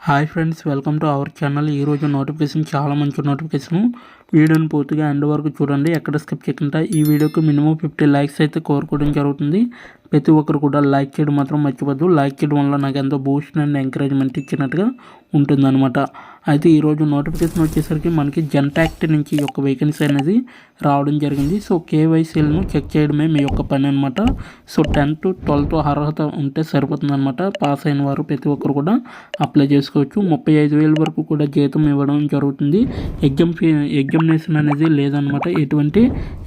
Hi friends, welcome to our channel. ఈరోజు notification చాలా మంచి నోటిఫికేషన్. వీడియోని పూర్తిగా ఎండ్ వరకు చూడండి, ఎక్కడ స్కిప్ చేయకుండా. ఈ వీడియోకి మినిమం 50 లైక్స్ అయితే కోరుకోవడం జరుగుతుంది. ప్రతి ఒక్కరు కూడా లైక్ చేయడం మాత్రం మర్చిపోద్దు. లైక్ చేయడం వల్ల నాకు ఎంతో బూస్ట్ అండ్ ఎంకరేజ్మెంట్ ఇచ్చినట్టుగా ఉంటుందన్నమాట. అయితే ఈరోజు నోటిఫికేషన్ వచ్చేసరికి మనకి జెన్టాక్ట్ నుంచి యొక్క వేకెన్సీ అనేది రావడం జరిగింది. సో కేవైసీలను చెక్ చేయడమే మీ యొక్క పని అనమాట. సో 10th 12th అర్హత ఉంటే సరిపోతుంది అనమాట. పాస్ అయిన వారు ప్రతి ఒక్కరు కూడా అప్లై చేసుకోవచ్చు. 35,000 వరకు కూడా జీతం ఇవ్వడం జరుగుతుంది. ఎగ్జామినేషన్ అనేది లేదనమాట. ఎటువంటి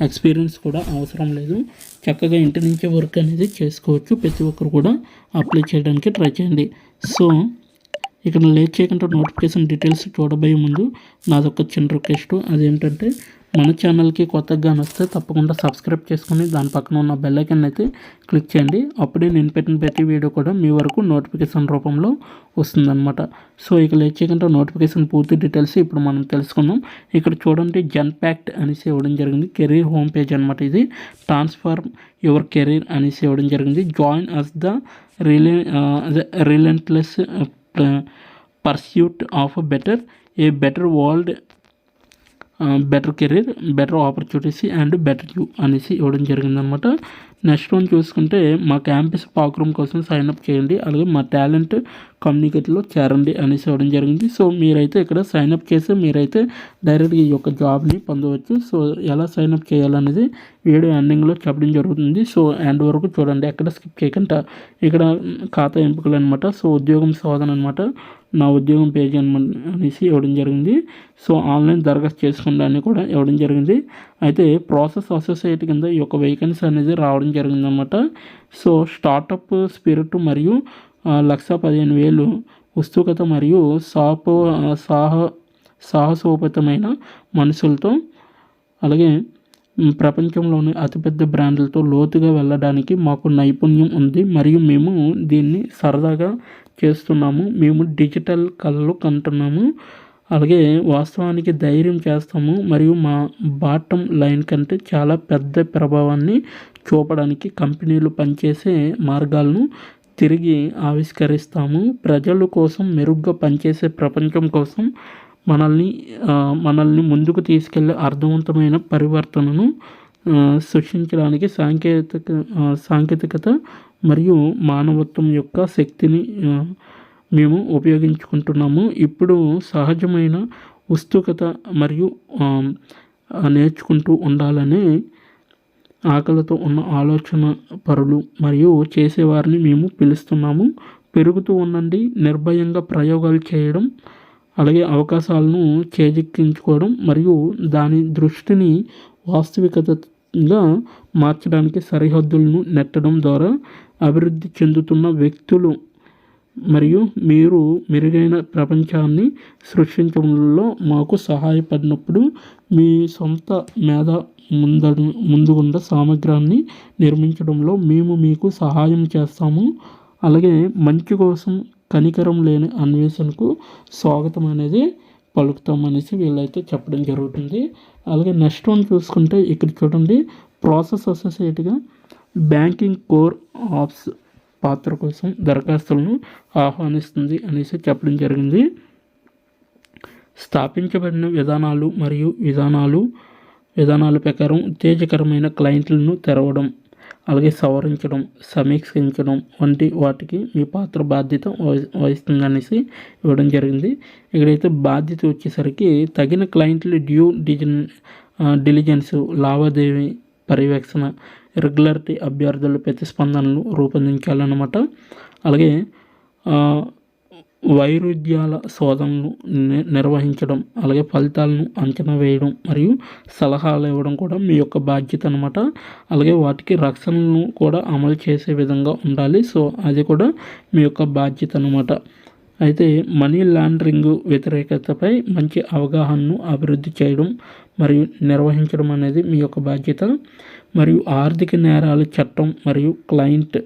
ఎక్స్పీరియన్స్ కూడా అవసరం లేదు. చక్కగా ఇంటి నుంచే వర్క్ అనేది చేసుకోవచ్చు. ప్రతి ఒక్కరు కూడా అప్లై చేయడానికి ట్రై చేయండి. సో ఇక్కడ లేట్ చేయకుండా నోటిఫికేషన్ డీటెయిల్స్ చూడబోయే ముందు నాదొక చిన్న రిక్వెస్ట్. అదేంటంటే మన ఛానల్కి కొత్తగా వస్తే తప్పకుండా సబ్స్క్రైబ్ చేసుకుని దాని పక్కన ఉన్న బెల్ ఐకాన్ అయితే క్లిక్ చేయండి. అప్పుడే నేను పెట్టిన ప్రతి వీడియో కూడా మీ వరకు నోటిఫికేషన్ రూపంలో వస్తుందన్నమాట. సో ఇక లేట్ చేయకుండా నోటిఫికేషన్ పూర్తి డీటెయిల్స్ ఇప్పుడు మనం తెలుసుకుందాం. ఇక్కడ చూడండి, జెన్టాక్ట్ అనేసి ఇవ్వడం జరిగింది. కెరీర్ హోమ్ పేజ్ అనమాట. ఇది ట్రాన్స్ఫార్మ్ యువర్ కెరీర్ అనేసి ఇవ్వడం జరిగింది. Join us the relentless pursuit of better world, better career, better opportunities and better you అనేసి ఇవ్వడం జరిగిందనమాట. నెక్స్ట్ వన్ చూసుకుంటే, మా క్యాంపస్ ప్రోగ్రామ్ కోసం సైన్అప్ చేయండి, అలాగే మా టాలెంట్ కమ్యూనికేట్లో చేరండి అనేసి ఇవ్వడం జరిగింది. సో మీరైతే ఇక్కడ సైన్అప్ చేసి మీరైతే డైరెక్ట్గా ఈ యొక్క జాబ్ని పొందవచ్చు. సో ఎలా సైన్అప్ చేయాలనేది వీడియో ఎండింగ్లో చెప్పడం జరుగుతుంది. సో ఎండ్ వరకు చూడండి, ఎక్కడ స్కిప్ చేయకుండా. ఇక్కడ ఖాతా ఎంపికలు అనమాట. సో ఉద్యోగం శోధన అనమాట. నా ఉద్యోగం పేజీ అనేసి ఇవ్వడం జరిగింది. సో ఆన్లైన్ దరఖాస్తు చేసుకోండి అని కూడా ఇవ్వడం జరిగింది. అయితే ప్రాసెస్ అసోసియేట్ కింద ఈ యొక్క వేకెన్సీ అనేది రావడం జరిగిందనమాట. సో స్టార్టప్ స్పిరిట్ మరియు 1,15,000 ఉత్సుకత మరియు సాహసోపేతమైన మనుషులతో, అలాగే ప్రపంచంలోని అతిపెద్ద బ్రాండ్లతో లోతుగా వెళ్ళడానికి మాకు నైపుణ్యం ఉంది మరియు మేము దీన్ని సరదాగా చేస్తున్నాము. మేము డిజిటల్ కళలు కంటున్నాము, అలాగే వాస్తవానికి ధైర్యం చేస్తాము మరియు మా బాటమ్ లైన్ కంటే చాలా పెద్ద ప్రభావాన్ని చూపడానికి కంపెనీలు పనిచేసే మార్గాలను తిరిగి ఆవిష్కరిస్తాము. ప్రజల కోసం మెరుగ్గా పనిచేసే ప్రపంచం కోసం మనల్ని ముందుకు తీసుకెళ్లే అర్థవంతమైన పరివర్తనను సృష్టించడానికి సాంకేతికత మరియు మానవత్వం యొక్క శక్తిని మేము ఉపయోగించుకుంటున్నాము. ఇప్పుడు సహజమైన ఉత్సుకత మరియు నేర్చుకుంటూ ఉండాలనే ఆకలితో ఉన్న ఆలోచన పరులు మరియు చేసేవారిని మేము పిలుస్తున్నాము. పెరుగుతూ ఉండండి, నిర్భయంగా ప్రయోగాలు చేయడం, అలాగే అవకాశాలను చేజిక్కించుకోవడం మరియు దాని దృష్టిని వాస్తవికతగా మార్చడానికి సరిహద్దులను నెట్టడం ద్వారా అభివృద్ధి చెందుతున్న వ్యక్తులు మరియు మీరు మెరుగైన ప్రపంచాన్ని సృష్టించడంలో మాకు సహాయపడినప్పుడు మీ సొంత ముందుగుండ సామగ్రాన్ని నిర్మించడంలో మేము మీకు సహాయం చేస్తాము. అలాగే మంచి కోసం కనికరం లేని అన్వేషణకు స్వాగతం అనేది పలుకుతామనేసి వీళ్ళైతే చెప్పడం జరుగుతుంది. అలాగే నెక్స్ట్ వన్ చూసుకుంటే, ఇక్కడ చూడండి, ప్రాసెస్ అసోసియేట్గా బ్యాంకింగ్ కోర్ ఆప్స్ పాత్ర కోసం దరఖాస్తులను ఆహ్వానిస్తుంది అనేసి చెప్పడం జరిగింది. స్థాపించబడిన విధానాలు మరియు విధానాల ప్రకారం ఉత్తేజకరమైన క్లయింట్లను తెరవడం, అలాగే సవరించడం, సమీక్షించడం వంటి వాటికి మీ పాత్ర బాధ్యత వహిస్తుంది అనేసి ఇవ్వడం జరిగింది. ఇక్కడైతే బాధ్యత వచ్చేసరికి తగిన క్లయింట్లు డిలిజెన్స్, లావాదేవీ పర్యవేక్షణ, రెగ్యులారిటీ, అభ్యర్థుల ప్రతిస్పందనలు రూపొందించాలన్నమాట. అలాగే వైరుధ్యాల శోధనలు నిర్వహించడం, అలాగే ఫలితాలను అంచనా వేయడం మరియు సలహాలు ఇవ్వడం కూడా మీ యొక్క బాధ్యత అనమాట. అలాగే వాటికి రక్షణలను కూడా అమలు చేసే విధంగా ఉండాలి. సో అది కూడా మీ యొక్క బాధ్యత అనమాట. అయితే మనీ లాండరింగ్ వ్యతిరేకతపై మంచి అవగాహనను అభివృద్ధి చేయడం మరియు నిర్వహించడం అనేది మీ యొక్క బాధ్యత. మరియు ఆర్థిక నేరాల చట్టం మరియు క్లయింట్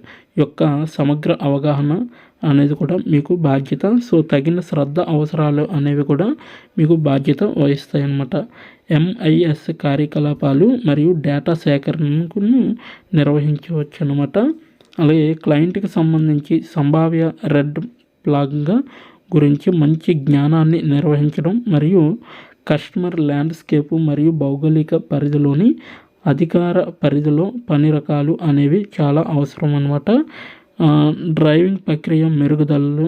యొక్క సమగ్ర అవగాహన అనేది కూడా మీకు బాధ్యత. సో తగిన శ్రద్ధ అవసరాలు అనేవి కూడా మీకు బాధ్యత వహిస్తాయి అన్నమాట. MIS కార్యకలాపాలు మరియు డేటా సేకరణను నిర్వహించవచ్చు అన్నమాట. అలాగే క్లయింట్కి సంబంధించి సంభావ్య రెడ్ ఫ్లాగ్గా గురించి మంచి జ్ఞానాన్ని నిర్వహించడం మరియు కస్టమర్ ల్యాండ్స్కేపు మరియు భౌగోళిక పరిధిలోని అధికార పరిధిలో పని రకాలు అనేవి చాలా అవసరం అన్నమాట. డ్రైవింగ్ ప్రక్రియ మెరుగుదలలు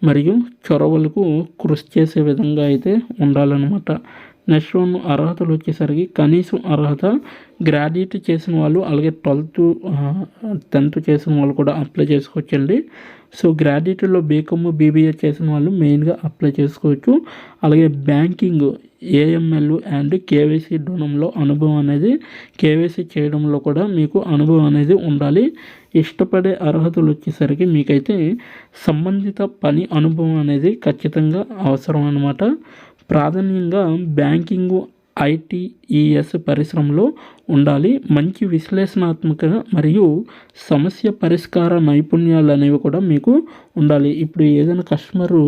మరియు చొరవలకు కృషి చేసే విధంగా అయితే ఉండాలన్నమాట. నెక్స్ట్ వన్ అర్హతలు వచ్చేసరికి కనీసం అర్హత గ్రాడ్యుయేట్ చేసిన వాళ్ళు అలాగే 10th చేసిన వాళ్ళు కూడా అప్లై చేసుకోవచ్చండి. సో గ్రాడ్యుయేట్లో బీకామ్ బీబీఏ చేసిన వాళ్ళు మెయిన్గా అప్లై చేసుకోవచ్చు. అలాగే బ్యాంకింగ్ ఏఎంఎల్ అండ్ కేవైసీ డోనంలో అనుభవం అనేది కేవైసీ చేయడంలో కూడా మీకు అనుభవం అనేది ఉండాలి. ఇష్టపడే అర్హతలు వచ్చేసరికి మీకైతే సంబంధిత పని అనుభవం అనేది ఖచ్చితంగా అవసరం అన్నమాట. ప్రాధాన్యంగా బ్యాంకింగ్ ఐటీఈఎస్ పరిశ్రమలో ఉండాలి. మంచి విశ్లేషణాత్మక మరియు సమస్య పరిష్కార నైపుణ్యాలు అనేవి కూడా మీకు ఉండాలి. ఇప్పుడు ఏదైనా కస్టమరు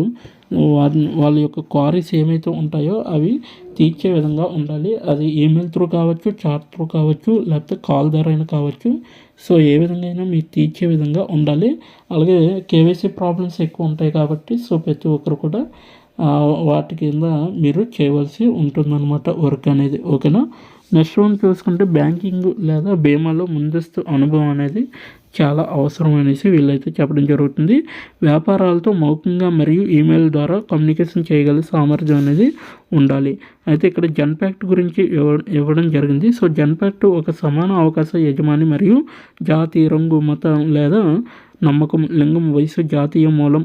వాళ్ళ యొక్క క్వారీస్ ఏమైతే ఉంటాయో అవి తీర్చే విధంగా ఉండాలి. అది ఈమెయిల్ త్రూ కావచ్చు, చాట్ త్రూ కావచ్చు, లేకపోతే కాల్ ద్వారా అయినా కావచ్చు. సో ఏ విధంగా అయినా మీరు తీర్చే విధంగా ఉండాలి. అలాగే కేవైసీ ప్రాబ్లమ్స్ ఎక్కువ ఉంటాయి కాబట్టి సో ప్రతి ఒక్కరు కూడా వాటి కింద మీరు చేయవలసి ఉంటుందన్నమాట వర్క్ అనేది. ఓకేనా. నెక్స్ట్ వన్ చూసుకుంటే బ్యాంకింగ్ లేదా బీమాలో ముందస్తు అనుభవం అనేది చాలా అవసరం అనేసి వీళ్ళైతే చెప్పడం జరుగుతుంది. వ్యాపారాలతో మౌఖికంగా మరియు ఈమెయిల్ ద్వారా కమ్యూనికేషన్ చేయగల సామర్థ్యం అనేది ఉండాలి. అయితే ఇక్కడ జన్పాక్ట్ గురించి ఇవ్వడం జరిగింది. సో జన్పాక్ట్ ఒక సమాన అవకాశ యజమాని మరియు జాతి, రంగు, మతం లేదా నమ్మకం, లింగం, వయసు, జాతీయ మూలం,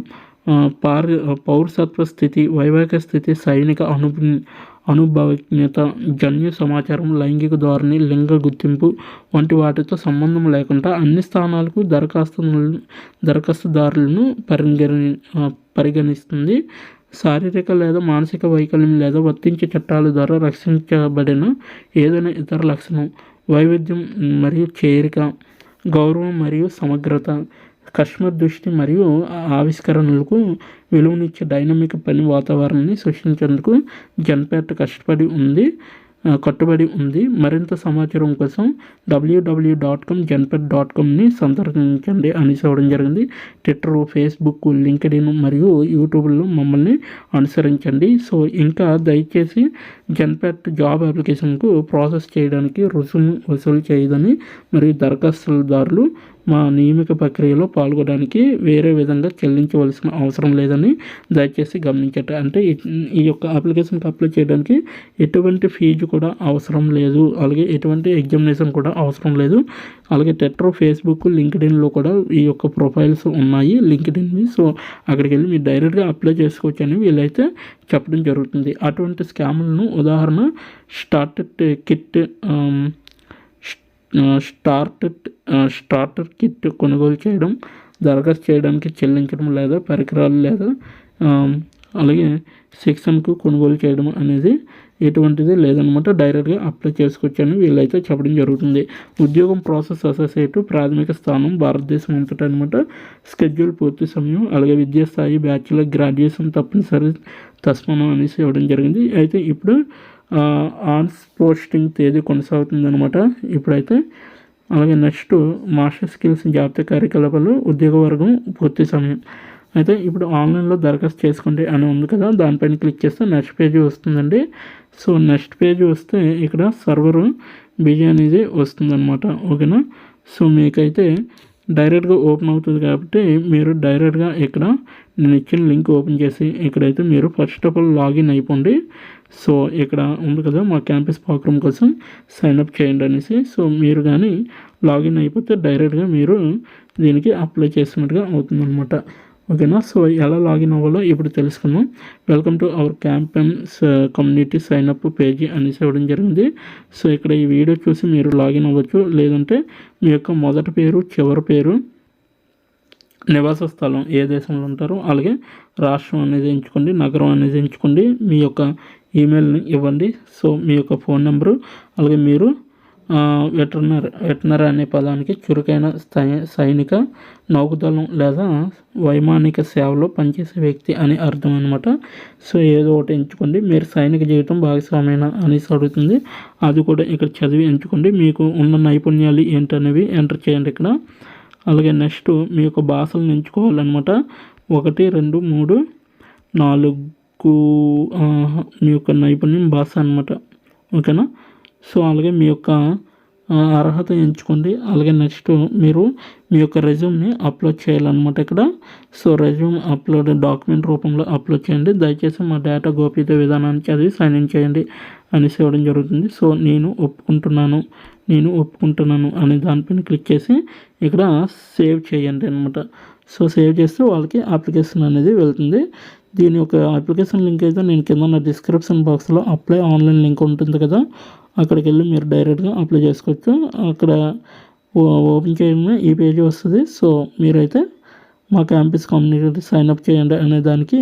పౌరసత్వ స్థితి, వైవాహిక స్థితి, సైనిక అనుభవజ్ఞత, జన్యు సమాచారం, లైంగిక ధోరణి, లింగ గుర్తింపు వంటి వాటితో సంబంధం లేకుండా అన్ని స్థానాలకు దరఖాస్తుదారులను పరిగణిస్తుంది. శారీరక లేదా మానసిక వైకల్యం లేదా వర్తించే చట్టాల ద్వారా రక్షించబడిన ఏదైనా ఇతర లక్షణం, వైవిధ్యం మరియు చేరిక, గౌరవం మరియు సమగ్రత, కస్టమర్ దృష్టి మరియు ఆవిష్కరణలకు విలువనిచ్చే డైనమిక్ పని వాతావరణాన్ని సృష్టించేందుకు జన్పాక్ట్ కట్టుబడి ఉంది. మరింత సమాచారం కోసం www.janpact.comని సందర్శించండి అని ఇవ్వడం జరిగింది. ట్విట్టర్, ఫేస్బుక్, లింక్డ్ఇన్ మరియు యూట్యూబ్లో మమ్మల్ని అనుసరించండి. సో ఇంకా దయచేసి జన్పాక్ట్ జాబ్ అప్లికేషన్కు ప్రాసెస్ చేయడానికి రుసుము వసూలు చేయదని మరియు దరఖాస్తుదారులు మా నియామక ప్రక్రియలో పాల్గొనడానికి వేరే విధంగా చెల్లించవలసిన అవసరం లేదని దయచేసి గమనించండి. అంటే ఈ యొక్క అప్లికేషన్కి అప్లై చేయడానికి ఎటువంటి ఫీజు కూడా అవసరం లేదు. అలాగే ఎటువంటి ఎగ్జామినేషన్ కూడా అవసరం లేదు. అలాగే ట్విట్టర్, ఫేస్బుక్, లింక్డ్ఇన్లో కూడా ఈ యొక్క ప్రొఫైల్స్ ఉన్నాయి లింక్డ్ఇన్వి. సో అక్కడికి వెళ్ళి మీరు డైరెక్ట్గా అప్లై చేసుకోవచ్చు అని వీళ్ళైతే చెప్పడం జరుగుతుంది. అటువంటి స్కామ్లను ఉదాహరణ స్టార్టర్ కిట్ కొనుగోలు చేయడం, దరఖాస్తు చేయడానికి చెల్లించడం లేదా పరికరాలు లేదా అలాగే శిక్షణకు కొనుగోలు చేయడం అనేది ఎటువంటిది లేదనమాట. డైరెక్ట్గా అప్లై చేసుకోవచ్చు అని వీళ్ళైతే చెప్పడం జరుగుతుంది. ఉద్యోగం ప్రాసెస్ అసోసియేట్ ప్రాథమిక స్థానం భారతదేశం అంతటా అనమాట. స్కెడ్యూల్ పూర్తి సమయం అలాగే విద్యాస్థాయి బ్యాచులర్, గ్రాడ్యుయేషన్ తప్పనిసరి తస్మానం అనేసి ఇవ్వడం జరిగింది. అయితే ఇప్పుడు ఆన్స్ పోస్టింగ్ తేదీ కొనసాగుతుంది అనమాట ఇప్పుడైతే. అలాగే నెక్స్ట్ మాస్టర్ స్కిల్స్ జాబితా కార్యకలాపాలు ఉద్యోగ వర్గం పూర్తి సమయం. అయితే ఇప్పుడు ఆన్లైన్లో దరఖాస్తు చేసుకోండి అని ఉంది కదా, దానిపైన క్లిక్ చేస్తే నెక్స్ట్ పేజీ వస్తుందండి. సో నెక్స్ట్ పేజీ వస్తే ఇక్కడ సర్వర్ బిజీ అనేది వస్తుందన్నమాట. ఓకేనా. సో మీకైతే డైరెక్ట్గా ఓపెన్ అవుతుంది కాబట్టి మీరు డైరెక్ట్గా ఇక్కడ నేను ఇచ్చిన లింక్ ఓపెన్ చేసి ఇక్కడైతే మీరు ఫస్ట్ ఆఫ్ ఆల్ లాగిన్ అయిపోండి. సో ఇక్కడ ఉంది కదా మా క్యాంపస్ ప్రోగ్రామ్ కోసం సైన్అప్ చేయండి అనేసి. సో మీరు కానీ లాగిన్ అయిపోతే డైరెక్ట్గా మీరు దీనికి అప్లై చేసినట్టుగా అవుతుందన్నమాట. ఓకేనా. సో ఎలా లాగిన్ అవ్వాలో ఇప్పుడు తెలుసుకుందాం. Welcome to our campus community sign-up page అనేసి ఇవ్వడం జరిగింది. సో ఇక్కడ ఈ వీడియో చూసి మీరు లాగిన్ అవ్వచ్చు. లేదంటే మీ యొక్క మొదటి పేరు, చివరి పేరు, నివాస స్థలం ఏ దేశంలో ఉంటారో అలాగే రాష్ట్రం అనేది ఎంచుకోండి, నగరం అనేది ఎంచుకోండి, మీ యొక్క ఈమెయిల్ని ఇవ్వండి. సో మీ యొక్క ఫోన్ నెంబరు అలాగే మీరు వెటర్నరీ అనే పదానికి చురుకైన సైనిక, నౌకదళం లేదా వైమానిక సేవలో పనిచేసే వ్యక్తి అని అర్థం అనమాట. సో ఏదో ఒకటి ఎంచుకోండి. మీరు సైనిక జీవితం భాగస్వామ్యమైన అనేసి అడుగుతుంది, అది కూడా ఇక్కడ చదివి ఎంచుకోండి. మీకు ఉన్న నైపుణ్యాలు ఏంటనేవి ఎంటర్ చేయండి ఇక్కడ. అలాగే నెక్స్ట్ మీ యొక్క భాషలను ఎంచుకోవాలన్నమాట. 1, 2, 3 4 మీ యొక్క నైపుణ్యం భాష అనమాట. ఓకేనా. సో అలాగే మీ యొక్క అర్హత ఎంచుకోండి. అలాగే నెక్స్ట్ మీరు మీ యొక్క రెజ్యూమ్ని అప్లోడ్ చేయాలన్నమాట ఇక్కడ. సో రెజ్యూమ్ అప్లోడ్ డాక్యుమెంట్ రూపంలో అప్లోడ్ చేయండి. దయచేసి మా డేటా గోప్యత విధానానికి అది సైన్ ఇన్ చేయండి అనేసి ఇవ్వడం జరుగుతుంది. సో నేను ఒప్పుకుంటున్నాను అనే దానిపైన క్లిక్ చేసి ఇక్కడ సేవ్ చేయండి అనమాట. సో సేవ్ చేస్తే వాళ్ళకి అప్లికేషన్ అనేది వెళ్తుంది. దీని యొక్క అప్లికేషన్ లింక్ అయితే నేను కింద నా డిస్క్రిప్షన్ బాక్స్లో అప్లై ఆన్లైన్ లింక్ ఉంటుంది కదా, అక్కడికి వెళ్ళి మీరు డైరెక్ట్గా అప్లై చేసుకోవచ్చు. అక్కడ ఓపెన్ చేయడమే ఈ పేజీ వస్తుంది. సో మీరైతే మా క్యాంపస్ కమ్యూనిటీ సైన్ అప్ చేయండి అనే దానికి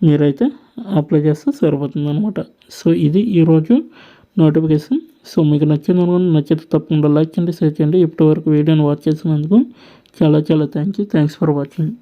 మీరైతే అప్లై చేస్తే సరిపోతుంది అనమాట. సో ఇది ఈరోజు నోటిఫికేషన్. సో మీకు నచ్చితే తప్పకుండా లైక్ చేయండి, షేర్ చేయండి. ఇప్పటివరకు వీడియోని వాచ్ చేసినందుకు చాలా థ్యాంక్స్ ఫర్ వాచింగ్.